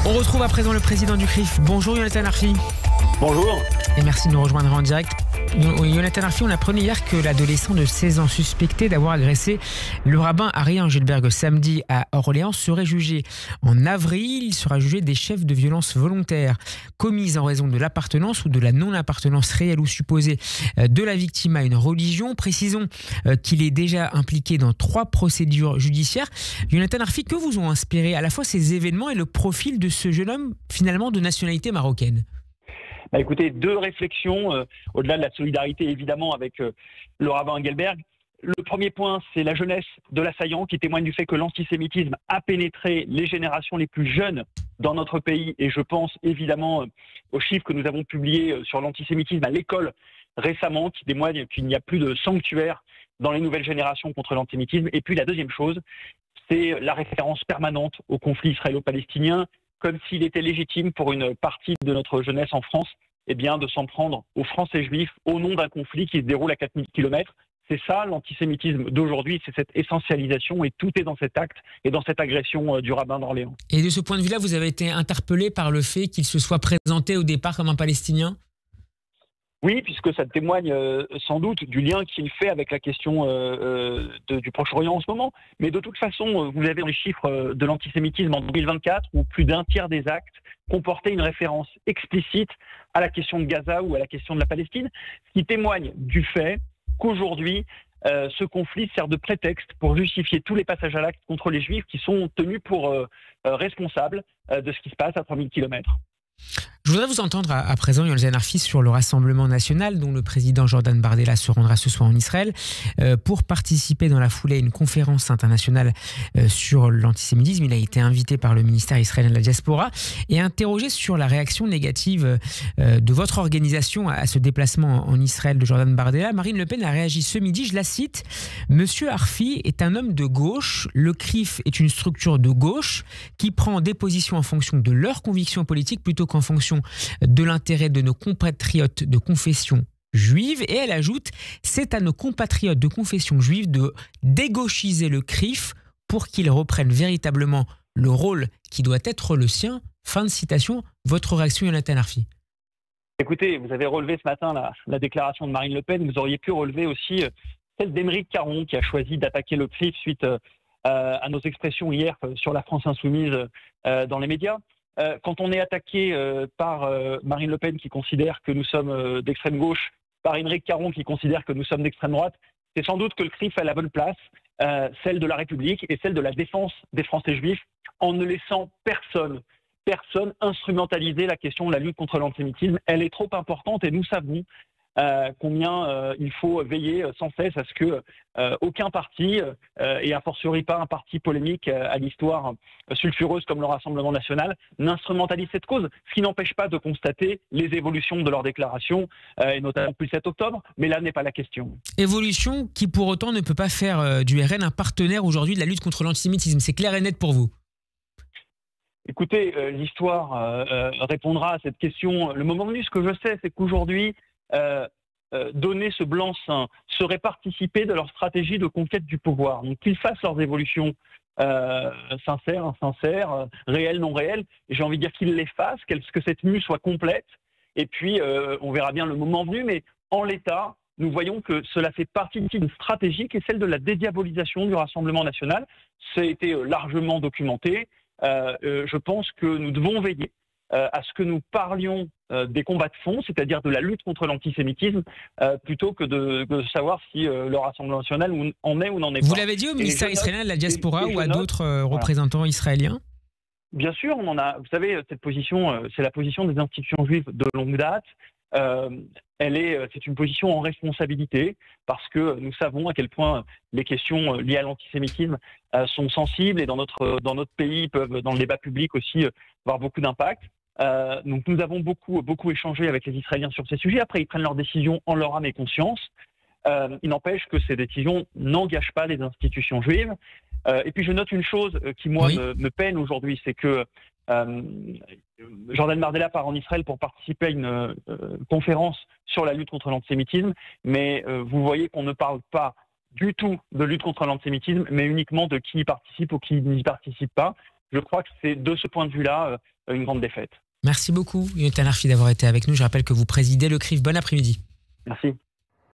On retrouve à présent le président du CRIF. Bonjour Jonathan Arfi. Bonjour. Et merci de nous rejoindre en direct. Jonathan Arfi, on apprenait hier que l'adolescent de 16 ans suspecté d'avoir agressé le rabbin Ari Engelberg samedi à Orléans serait jugé en avril. Il sera jugé des chefs de violence volontaires commises en raison de l'appartenance ou de la non-appartenance réelle ou supposée de la victime à une religion. Précisons qu'il est déjà impliqué dans 3 procédures judiciaires. Jonathan Arfi, que vous ont inspiré à la fois ces événements et le profil de ce jeune homme finalement de nationalité marocaine ? Écoutez, 2 réflexions, au-delà de la solidarité évidemment avec le rabbin Engelberg. Le premier point, c'est la jeunesse de l'assaillant qui témoigne du fait que l'antisémitisme a pénétré les générations les plus jeunes dans notre pays. Et je pense évidemment aux chiffres que nous avons publiés sur l'antisémitisme à l'école récemment, qui témoignent qu'il n'y a plus de sanctuaire dans les nouvelles générations contre l'antisémitisme. Et puis la deuxième chose, c'est la référence permanente au conflit israélo-palestinien, comme s'il était légitime pour une partie de notre jeunesse en France, de s'en prendre aux Français juifs au nom d'un conflit qui se déroule à 4000 km. C'est ça l'antisémitisme d'aujourd'hui, c'est cette essentialisation et tout est dans cet acte et dans cette agression du rabbin d'Orléans. Et de ce point de vue-là, vous avez été interpellé par le fait qu'il se soit présenté au départ comme un Palestinien ? Oui, puisque ça témoigne sans doute du lien qu'il fait avec la question du Proche-Orient en ce moment. Mais de toute façon, vous avez les chiffres de l'antisémitisme en 2024 où plus d'un tiers des actes comportaient une référence explicite à la question de Gaza ou à la question de la Palestine, ce qui témoigne du fait qu'aujourd'hui, ce conflit sert de prétexte pour justifier tous les passages à l'acte contre les Juifs qui sont tenus pour responsables de ce qui se passe à 3000 km. Je voudrais vous entendre à présent, Jonathan Arfi, sur le Rassemblement national dont le président Jordan Bardella se rendra ce soir en Israël pour participer dans la foulée à une conférence internationale sur l'antisémitisme. Il a été invité par le ministère israélien de la diaspora et interrogé sur la réaction négative de votre organisation à ce déplacement en Israël de Jordan Bardella. Marine Le Pen a réagi ce midi, je la cite: « Monsieur Arfi est un homme de gauche, le CRIF est une structure de gauche qui prend des positions en fonction de leurs convictions politiques plutôt qu'en fonction de l'intérêt de nos compatriotes de confession juive. » Et elle ajoute: « C'est à nos compatriotes de confession juive de dégauchiser le CRIF pour qu'ils reprennent véritablement le rôle qui doit être le sien. » Fin de citation. Votre réaction, Jonathan Arfi? Écoutez, vous avez relevé ce matin la déclaration de Marine Le Pen. Vous auriez pu relever aussi celle d'Aymeric Caron qui a choisi d'attaquer le CRIF suite à nos expressions hier sur la France insoumise dans les médias. Quand on est attaqué par Marine Le Pen qui considère que nous sommes d'extrême gauche, par Aymeric Caron qui considère que nous sommes d'extrême droite, c'est sans doute que le CRIF a la bonne place, celle de la République et celle de la défense des Français juifs, en ne laissant personne instrumentaliser la question de la lutte contre l'antisémitisme. Elle est trop importante et nous savons combien il faut veiller sans cesse à ce que aucun parti, et a fortiori pas un parti polémique à l'histoire sulfureuse comme le Rassemblement national, n'instrumentalise cette cause, ce qui n'empêche pas de constater les évolutions de leurs déclarations, et notamment depuis le 7 octobre, mais là n'est pas la question. Évolution qui pour autant ne peut pas faire du RN un partenaire aujourd'hui de la lutte contre l'antisémitisme, c'est clair et net pour vous? Écoutez, l'histoire répondra à cette question le moment venu. Ce que je sais, c'est qu'aujourd'hui, donner ce blanc-seing serait participer de leur stratégie de conquête du pouvoir. Donc qu'ils fassent leurs évolutions sincères, insincères, réelles, non réelles. Et j'ai envie de dire qu'ils les fassent, que cette mue soit complète. Et puis, on verra bien le moment venu. Mais en l'état, nous voyons que cela fait partie d'une stratégie qui est celle de la dédiabolisation du Rassemblement national. Ça a été largement documenté. Je pense que nous devons veiller à ce que nous parlions des combats de fond, c'est-à-dire de la lutte contre l'antisémitisme, plutôt que de savoir si le Rassemblement national en est ou n'en est pas. Vous l'avez dit au ministère israélien de la diaspora ou à d'autres représentants israéliens? Bien sûr, on en a. Vous savez, cette position, c'est la position des institutions juives de longue date. C'est une position en responsabilité parce que nous savons à quel point les questions liées à l'antisémitisme sont sensibles et dans notre pays peuvent, dans le débat public aussi, avoir beaucoup d'impact. Donc nous avons beaucoup échangé avec les Israéliens sur ces sujets. Après, ils prennent leurs décisions en leur âme et conscience. Il n'empêche que ces décisions n'engagent pas les institutions juives. Et puis je note une chose qui, moi, me peine aujourd'hui, c'est que Jordan Bardella part en Israël pour participer à une conférence sur la lutte contre l'antisémitisme, mais vous voyez qu'on ne parle pas du tout de lutte contre l'antisémitisme, mais uniquement de qui y participe ou qui n'y participe pas. Je crois que c'est de ce point de vue-là une grande défaite. Merci beaucoup, Jonathan Arfi, d'avoir été avec nous. Je rappelle que vous présidez le CRIF. Bon après-midi. Merci.